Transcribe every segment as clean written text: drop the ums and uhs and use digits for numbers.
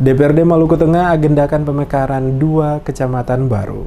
DPRD Maluku Tengah agendakan pemekaran 2 kecamatan baru.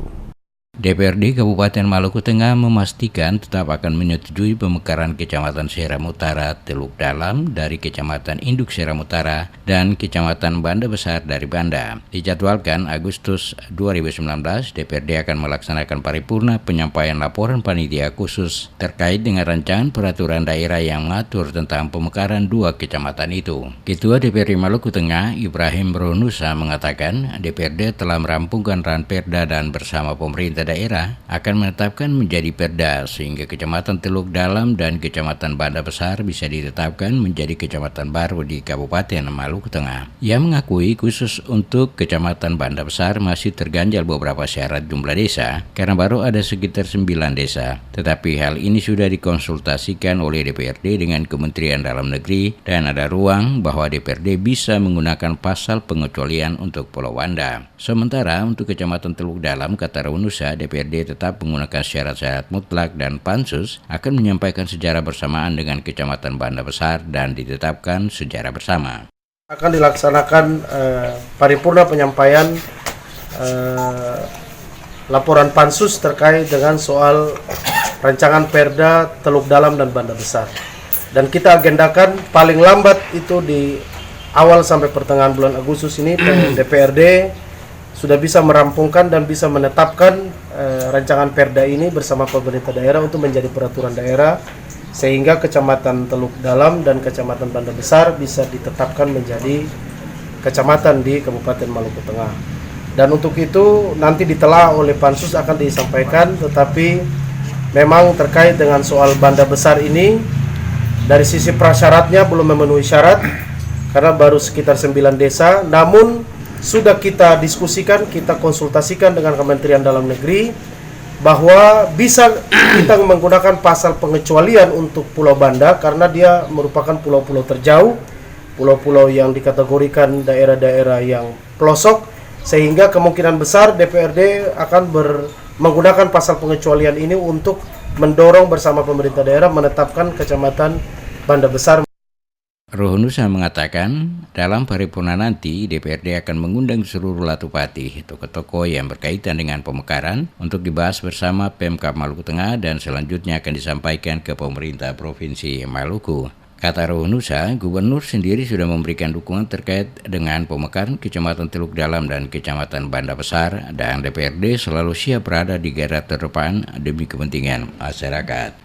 DPRD Kabupaten Maluku Tengah memastikan tetap akan menyetujui pemekaran Kecamatan Seram Utara Teluk Dalam dari Kecamatan Induk Seram Utara dan Kecamatan Banda Besar dari Banda. Dijadwalkan Agustus 2019, DPRD akan melaksanakan paripurna penyampaian laporan panitia khusus terkait dengan rancangan peraturan daerah yang mengatur tentang pemekaran 2 kecamatan itu. Ketua DPRD Maluku Tengah, Ibrahim Ronusa, mengatakan DPRD telah merampungkan ranperda dan bersama pemerintah daerah akan menetapkan menjadi perda sehingga Kecamatan Teluk Dalam dan Kecamatan Banda Besar bisa ditetapkan menjadi kecamatan baru di Kabupaten Maluku Tengah. Ia mengakui khusus untuk Kecamatan Banda Besar masih terganjal beberapa syarat jumlah desa karena baru ada sekitar 9 desa. Tetapi hal ini sudah dikonsultasikan oleh DPRD dengan Kementerian Dalam Negeri dan ada ruang bahwa DPRD bisa menggunakan pasal pengecualian untuk Pulau Banda. Sementara untuk Kecamatan Teluk Dalam, kata Ronusa, DPRD tetap menggunakan syarat-syarat mutlak dan Pansus akan menyampaikan sejarah bersamaan dengan Kecamatan Banda Besar dan ditetapkan sejarah bersama. Akan dilaksanakan paripurna penyampaian laporan Pansus terkait dengan soal rancangan Perda Teluk Dalam dan Banda Besar. Dan kita agendakan paling lambat itu di awal sampai pertengahan bulan Agustus ini DPRD sudah bisa merampungkan dan bisa menetapkan rancangan perda ini bersama pemerintah daerah untuk menjadi peraturan daerah sehingga Kecamatan Teluk Dalam dan Kecamatan Banda Besar bisa ditetapkan menjadi kecamatan di Kabupaten Maluku Tengah. Dan untuk itu nanti ditelah oleh Pansus akan disampaikan, tetapi memang terkait dengan soal Banda Besar ini dari sisi prasyaratnya belum memenuhi syarat karena baru sekitar 9 desa, namun sudah kita diskusikan, kita konsultasikan dengan Kementerian Dalam Negeri bahwa bisa kita menggunakan pasal pengecualian untuk Pulau Banda karena dia merupakan pulau-pulau terjauh, pulau-pulau yang dikategorikan daerah-daerah yang pelosok, sehingga kemungkinan besar DPRD akan menggunakan pasal pengecualian ini untuk mendorong bersama pemerintah daerah menetapkan Kecamatan Banda Besar. Ronusa mengatakan, dalam paripurna nanti DPRD akan mengundang seluruh latupati, tokoh-tokoh yang berkaitan dengan pemekaran untuk dibahas bersama Pemkab Maluku Tengah dan selanjutnya akan disampaikan ke pemerintah Provinsi Maluku. Kata Ronusa, Gubernur sendiri sudah memberikan dukungan terkait dengan pemekaran Kecamatan Teluk Dalam dan Kecamatan Banda Besar dan DPRD selalu siap berada di garda terdepan demi kepentingan masyarakat.